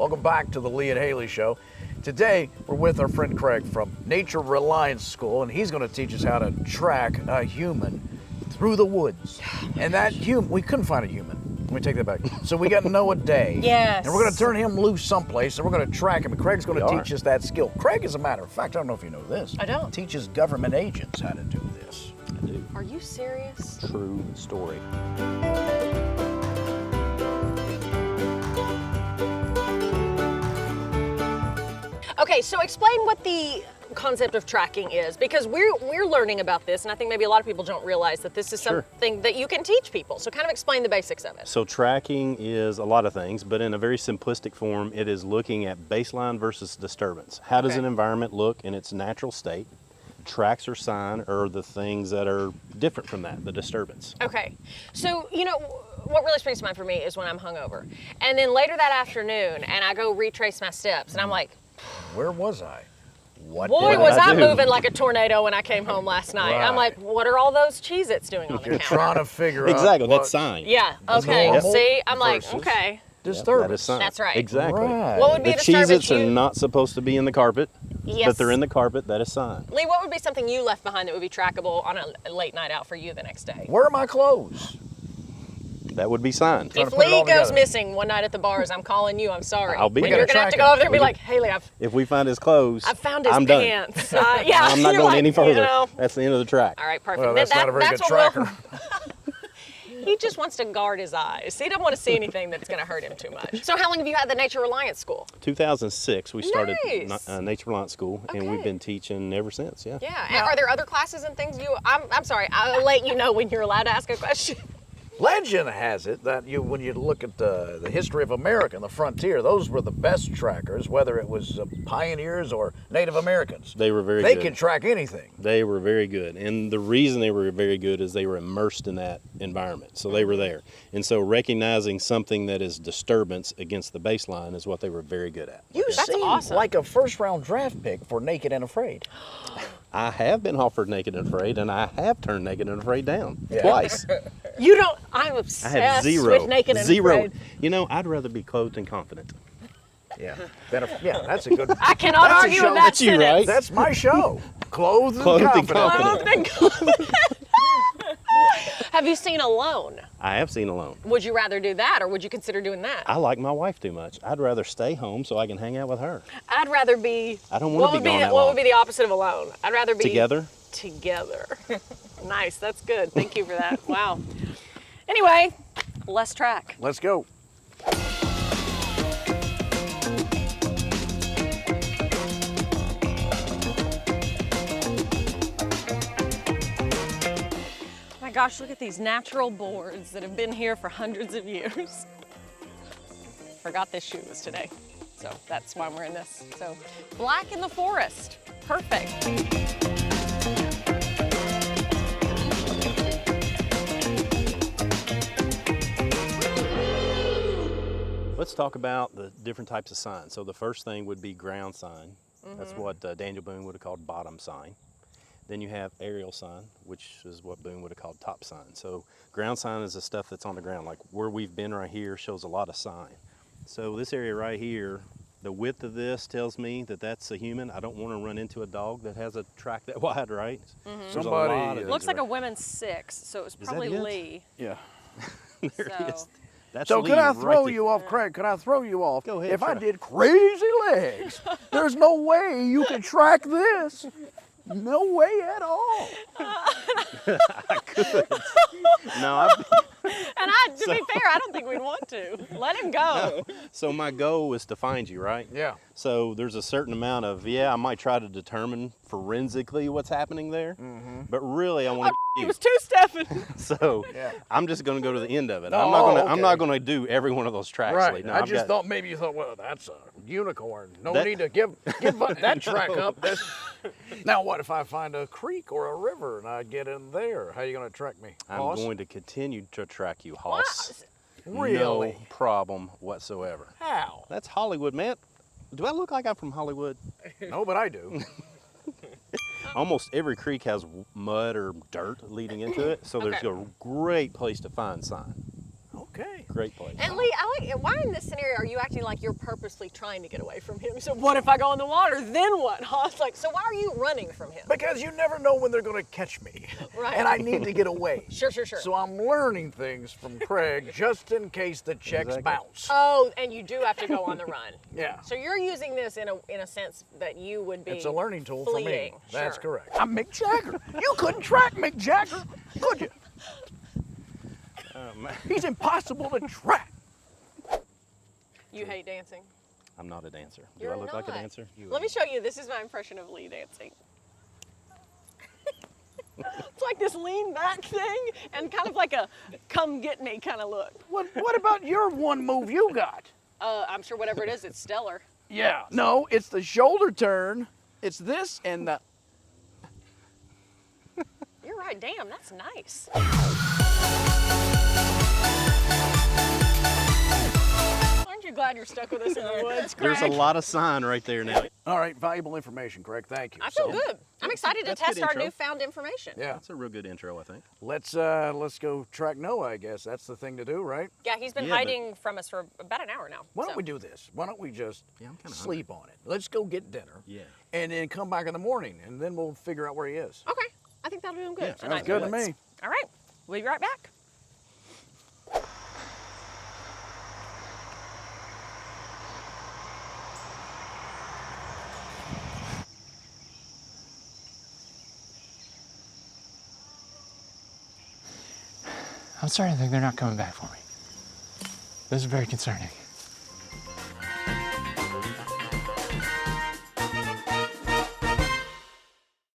Welcome back to the Lee and Hayley Show. Today, we're with our friend Craig from Nature Reliance School, and he's going to teach us how to track a human through the woods. And that human, we couldn't find a human. Let me take that back. So we got Noah Day. Yes. And we're going to turn him loose someplace, and we're going to track him. And Craig's going to teach us that skill. Craig, as a matter of fact, I don't know if you know this. I don't. Teaches government agents how to do this. I do. Are you serious? True story. Okay, so explain what the concept of tracking is, because we're learning about this, and I think maybe a lot of people don't realize that this is something that you can teach people. So kind of explain the basics of it. So tracking is a lot of things, but in a very simplistic form, it is looking at baseline versus disturbance. How does an environment look in its natural state? Tracks or sign are the things that are different from that, the disturbance. Okay, so you know, what really springs to mind for me is when I'm hungover. And then later that afternoon, and I go retrace my steps, and I'm like, where was I? What boy, did was I do? moving like a tornado when I came home last night. I'm like, what are all those Cheez-Its doing on the You're counter? trying to figure out Exactly, what that's sign. Yeah, okay, normal see, I'm like, versus okay, disturbance. That is sign. That's right. Exactly. Right. What would be The a disturbance Cheez-Its are you... not supposed to be in the carpet, Yes. but they're in the carpet, that is sign. Lee, what would be something you left behind that would be trackable on a late night out for you the next day? Where are my clothes? That would be sign. Trying If to put it all Lee goes together. missing one night at the bars, I'm calling you. I'm sorry. I'll be and there. you're gonna have to Track go him. over there and be We like, Haley, If we find his clothes, I found his I'm done. pants. Yeah, I'm not you're going like, any further. You know. That's the end of the track. All right, perfect. Well, that's not a very good what tracker. He just wants to guard his eyes. He doesn't want to see anything that's going to hurt him too much. So how long have you had the Nature Reliance School? 2006, we started Nice. Nature Reliance School, and we've Okay. been teaching ever since, yeah. Yeah, and are there other classes and things I'm sorry, I'll let you know when you're allowed to ask a question. Legend has it that when you look at the history of America and the frontier, those were the best trackers, whether it was pioneers or Native Americans. They were very They good. could track anything. They were very good. And the reason they were very good is they were immersed in that environment. So they were there. And so recognizing something that is disturbance against the baseline is what they were very good at. You That's seem awesome. like a first-round draft pick for Naked and Afraid. I have been offered Naked and Afraid, and I have turned Naked and Afraid down Yeah. twice. You don't, I'm I obsessed have zero. with Naked and Zero. Afraid. You know, I'd rather be clothed and confident. Yeah. Yeah, that's a good. I cannot That's a argue show. with that That's you, sentence. right? That's my show. Clothed and Clothed and confident. confident. Have you seen Alone? I have seen Alone. Would you rather do that, or would you consider doing that? I like my wife too much. I'd rather stay home so I can hang out with her. I'd rather be. I don't want to be gone that What long. would be the opposite of alone? I'd rather be Together? Together. Nice. That's good. Thank you for that. Wow. Anyway, let's track. Let's go. My gosh, look at these natural boards that have been here for hundreds of years. Forgot this shoe was today, so that's why we're in this. So, black in the forest. Perfect. Let's talk about the different types of signs. So the first thing would be ground sign. That's what Daniel Boone would have called bottom sign. Then you have aerial sign, which is what Boone would have called top sign. So ground sign is the stuff that's on the ground, like where we've been right here shows a lot of sign. So this area right here, the width of this tells me that that's a human. I don't want to run into a dog that has a track that wide, right? There's a Somebody- lot of Looks these like a right- women's 6, so it's that probably it? Lee. Yeah. There it is. So- That's So Lee can I right throw there. you off, Craig? Can I throw you off? Go ahead, If I try. did crazy legs, there's no way you could track this. No way at all. No, And to be fair, I don't think we'd want to. Let him go. so my goal is to find you, right? Yeah. So there's a certain amount of, I might try to determine forensically what's happening there, but really I want to He you. was two-stepping. So Yeah. I'm just going to go to the end of it. Oh, I'm not okay. going to do every one of those tracks. Right. Lee. No, I I've just got- thought maybe you thought, well, that's a unicorn. No That- need to give that track up. Now what if I find a creek or a river and I get in there? How are you going to track me? I'm Hoss? going to continue to track you, Hoss. Really? No problem whatsoever. How? That's Hollywood, man. Do I look like I'm from Hollywood? No, but I do. Almost every creek has mud or dirt leading into it, so there's Okay. a great place to find sign. Okay. Great place. And Lee, why in this scenario are you acting like you're purposely trying to get away from him? So what if I go in the water? Then what? Huh? It's like, so why are you running from him? Because you never know when they're going to catch me. Right. And I need to get away. Sure. So I'm learning things from Craig just in case the checks bounce. Oh, and you do have to go on the run. Yeah. So you're using this in a sense that you would be It's a learning tool for me. fleeing. That's Sure. correct. I'm Mick Jagger. You couldn't track Mick Jagger, could you? He's impossible to track. You hate dancing. I'm not a dancer. Do You're I look like a not. dancer? Let me show you. This is my impression of Lee dancing. It's like this lean back thing and kind of like a come get me kind of look. What about your one move you got? I'm sure whatever it is, it's stellar. Yeah. No, it's the shoulder turn. It's this and the... You're right. Damn, that's nice. Aren't you glad you're stuck with us in the woods, Craig? There's a lot of sign right there now. All right, valuable information, Craig. Thank you. I feel good. I'm excited to That's a good test our intro. newfound information. Yeah. That's a real good intro, I think. Let's go track Noah, I guess. That's the thing to do, right? Yeah, he's been Yeah, but- hiding from us for about an hour now. Why don't so. we do this? Why don't we just Yeah, I'm kinda sleep on it? Let's go get dinner. Yeah. And then come back in the morning, and then we'll figure out where he is. Okay, I think that'll do him good. Yeah, A sounds night in good the to woods. me. All right, we'll be right back. I'm starting to think they're not coming back for me. This is very concerning.